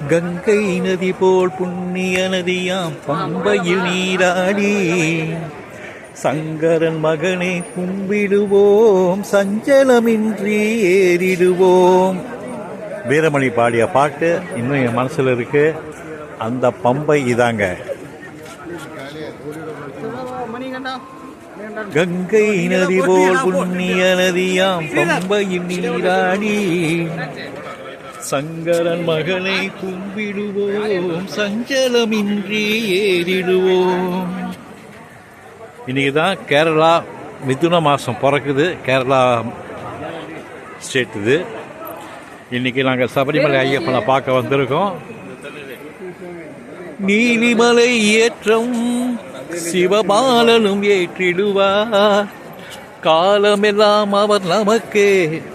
கங்கை நதி போல் புண்ணிய நதியாம் பம்பையில் நீராடி சங்கரன் மகனை கும்பிடுவோம், சஞ்சலமின்றி ஏறிடுவோம். வீரமணி பாடிய பாட்டு இன்னும் என் மனசில் இருக்கு. அந்த பம்பை இதாங்க. கங்கை நதி போல் புண்ணிய நதியாம் பம்பையில் நீராடி சங்கரன் மகனை கும்பிடுவோம், சஞ்சலமின்றி ஏறிடுவோம். இன்னைக்கு தான் கேரளா மிதுன மாதம் பிறக்குது. கேரளா ஸ்டேட் இது. இன்னைக்கு நாங்கள் சபரிமலை ஐயப்பனை பார்க்க வந்திருக்கோம். நீலிமலை ஏற்றம் சிவபாலனும் ஏற்றிடுவார். காலமெல்லாம் அவர் நமக்கே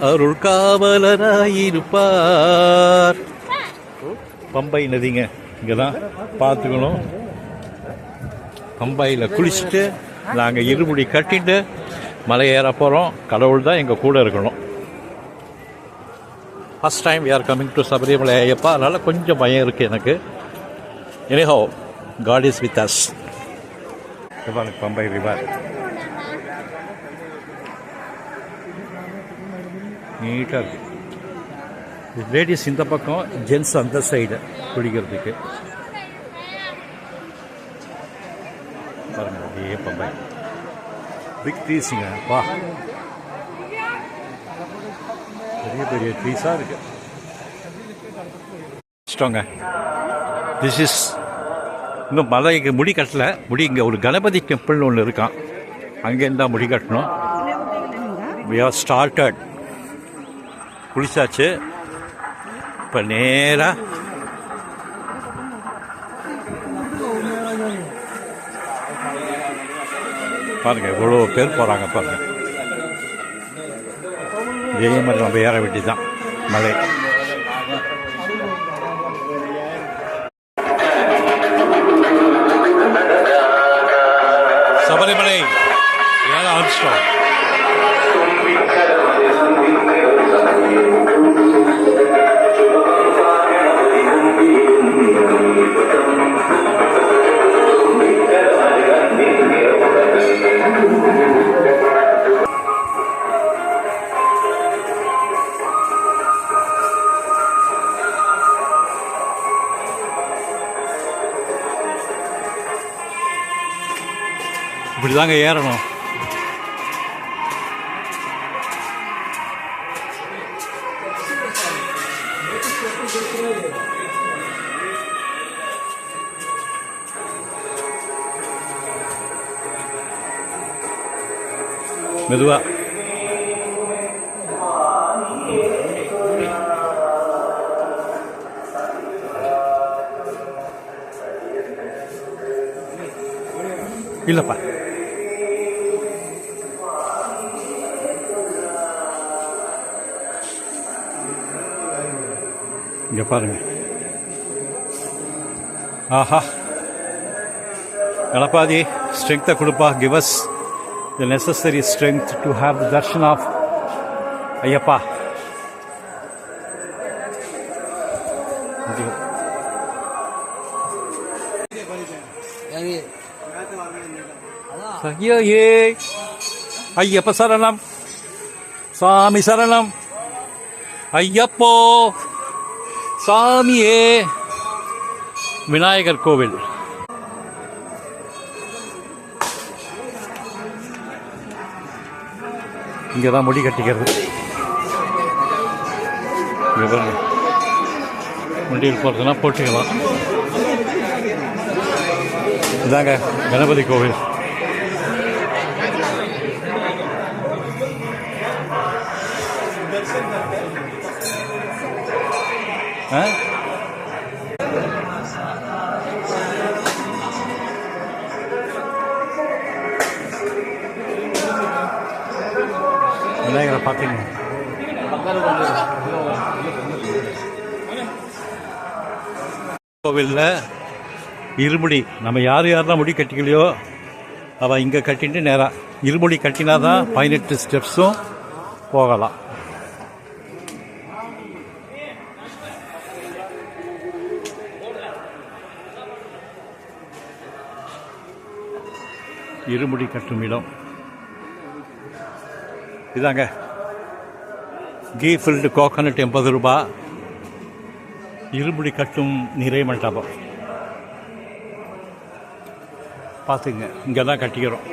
அருள் காவலராயிருப்பார். பம்பை நதிங்க, இங்கே தான் பார்த்துக்கணும். பம்பையில் குளிச்சுட்டு நாங்கள் இருமுடி கட்டிட்டு மலை ஏற போகிறோம். கடவுள் தான் எங்கள் கூட இருக்கணும். First time we are coming to Sabarimala Ayyappa. அதனால் கொஞ்சம் பயம் இருக்குது எனக்கு. anyhow God is with us. Pamba river நீட்டாக இருக்கு. லேடிஸ் இந்த பக்கம், ஜென்ஸ் அந்த சைடு குளிக்கிறதுக்கு. பாருங்க, அப்படியே பம்பை பிக் ட்ரீஸுங்க. வா, பெரிய பெரிய ட்ரீஸாக இருக்கு. இஷ்டங்க. திஸ் இஸ் இன்னும் மலைக்கு முடி கட்டல. முடி இங்கே ஒரு கணபதி டெம்பிள்னு ஒன்று இருக்கான். அங்கேருந்து தான் முடி கட்டணும். we have started. குளிச்சாச்சு. இப்போ நேராக பாருங்க, இவ்வளோ பேர் போகிறாங்க பாருங்க. இதே மாதிரி நம்ம ஏற வேண்டி தான் மலை. சபரிமலை ஏற ஆரம்பிச்சிட்டோம். இப்படி தாங்க ஏறணும். மெதுவா. இல்லப்பா, இங்கே பாருங்க. ஆஹா, கணபாதி ஸ்ட்ரென்த்தை கொடுப்பா. Give us the necessary strength to have the darshan of Ayyappa. Sahiye Ayyappa saranam, Swami saranam, Ayyappo Swamiye. Vinayagar கோவில். இங்கே தான் முடி கட்டிக்கிறது. இங்கே பாருங்க, முடியில் போகிறதுனா போட்டுக்கலாம். இதாங்க கணபதி கோவில். விநாயகரை பார்த்தீங்க. கோவிலில் இருமுடி நம்ம யாரெல்லாம் முடி கட்டிக்கலையோ அவள் இங்கே கட்டிட்டு நேராக இருமுடி கட்டினா தான் 18 ஸ்டெப்ஸும் போகலாம். இருமுடி கட்டும் இடம் இதாங்க. கீ ஃபில்டு கோகனட் 80 ரூபா. இருமுடி கட்டும் நிறை மண்டபம் பார்த்துங்க. இங்கே தான் கட்டிக்கிறோம்.